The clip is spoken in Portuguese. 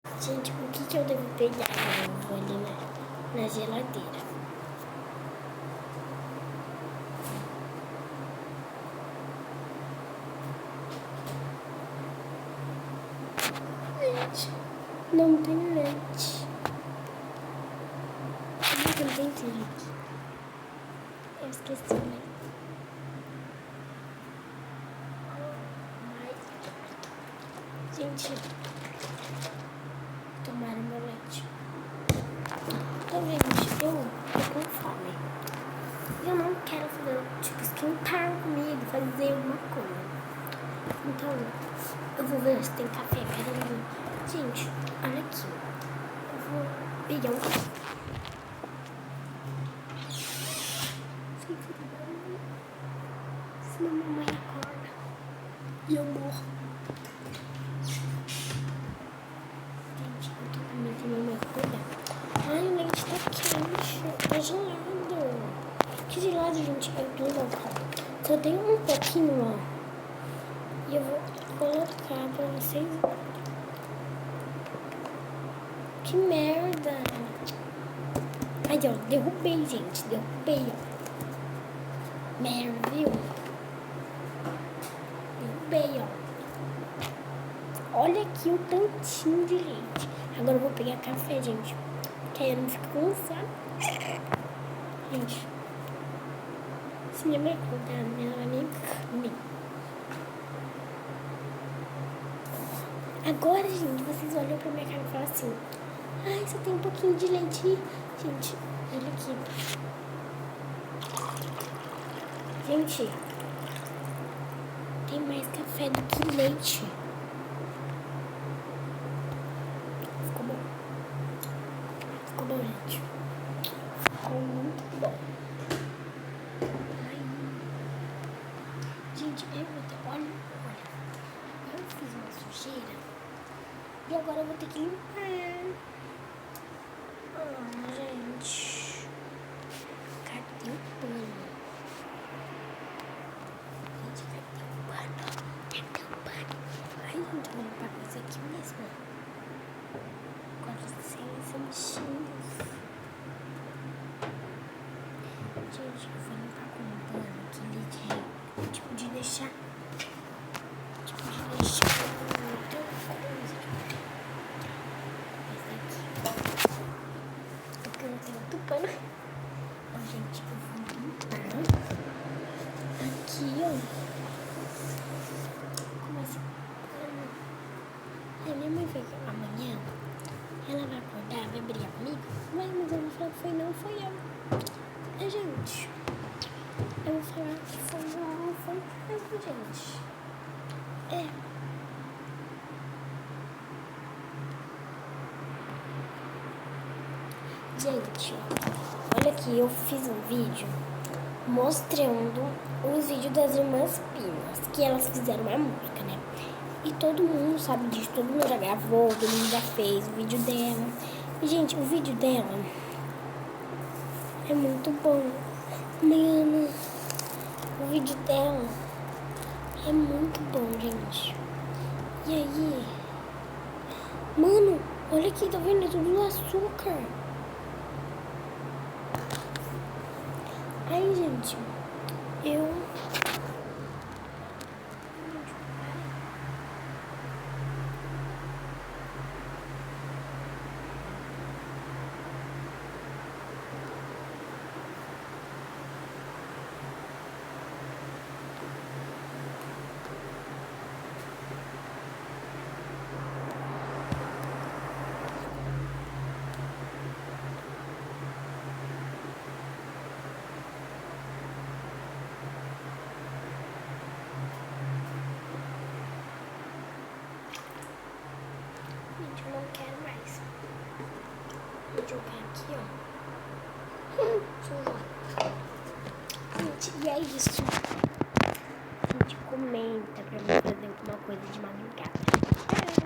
Gente, o que eu devo pegar? Eu vou ali na geladeira. Leite. Não tem leite. Não tem leite. Eu esqueci o leite. Gente, tomaram meu leite. Então, gente, eu tô com fome. Eu não quero fazer, tipo, esquentar comida, fazer uma coisa. Então, eu vou ver se tem café. Gente, olha aqui. Eu vou pegar um café. Senão mamãe acorda e eu morro. Gente, eu tô com medo de mamãe acordar. Ai, o leite tá quente, tá gelado. Que gelado, gente, é tudo louco. Só tem um pouquinho, ó. E eu vou colocar pra vocês. Que merda. Ai, ó, derrubei, gente, derrubei, ó. Merda, viu? Derrubei, ó. Olha aqui o tantinho de leite. Agora eu vou pegar café, gente. Que aí eu não fico com fome. Gente, se minha mãe acordar, ela vai me comer. Agora, gente, vocês olham pra minha cara e falam assim: ai, só tem um pouquinho de leite. Gente, olha aqui. Gente, tem mais café do que leite. Ficou bom. Ficou bom, gente. Ficou muito bom. Ai. Gente, olha. Eu fiz uma sujeira. E agora eu vou ter que limpar. Gente. Cadê o pano? Gente, cadê o pano? Cadê o pano? Ai, gente, eu vou limpar com isso aqui mesmo. Com licença, bichinhos. Gente, eu vou limpar com um pano que ele tipo de deixar. Tipo de deixar outra coisa. Esse aqui. Porque não tem outro pano. Ó, gente, eu vou limpar. Aqui, ó. Como assim? A minha mãe veio amanhã. Ela vai acordar, vai brigar comigo? Vai, mas eu vou falar que foi eu. É, gente. Eu vou falar que não foi mesmo, gente. É. Gente, olha aqui, eu fiz um vídeo mostrando os vídeos das irmãs Pinas, que elas fizeram uma música, né? E todo mundo sabe disso, todo mundo já gravou, todo mundo já fez o vídeo dela. E, gente, o vídeo dela é muito bom. Mano, o vídeo dela é muito bom, gente. E aí, mano, olha aqui, tá vendo? É tudo açúcar. Aí, gente, eu... Gente, eu não quero mais. Vou jogar aqui, ó. Gente, e é isso. Gente, comenta pra mim fazer alguma coisa de madrugada.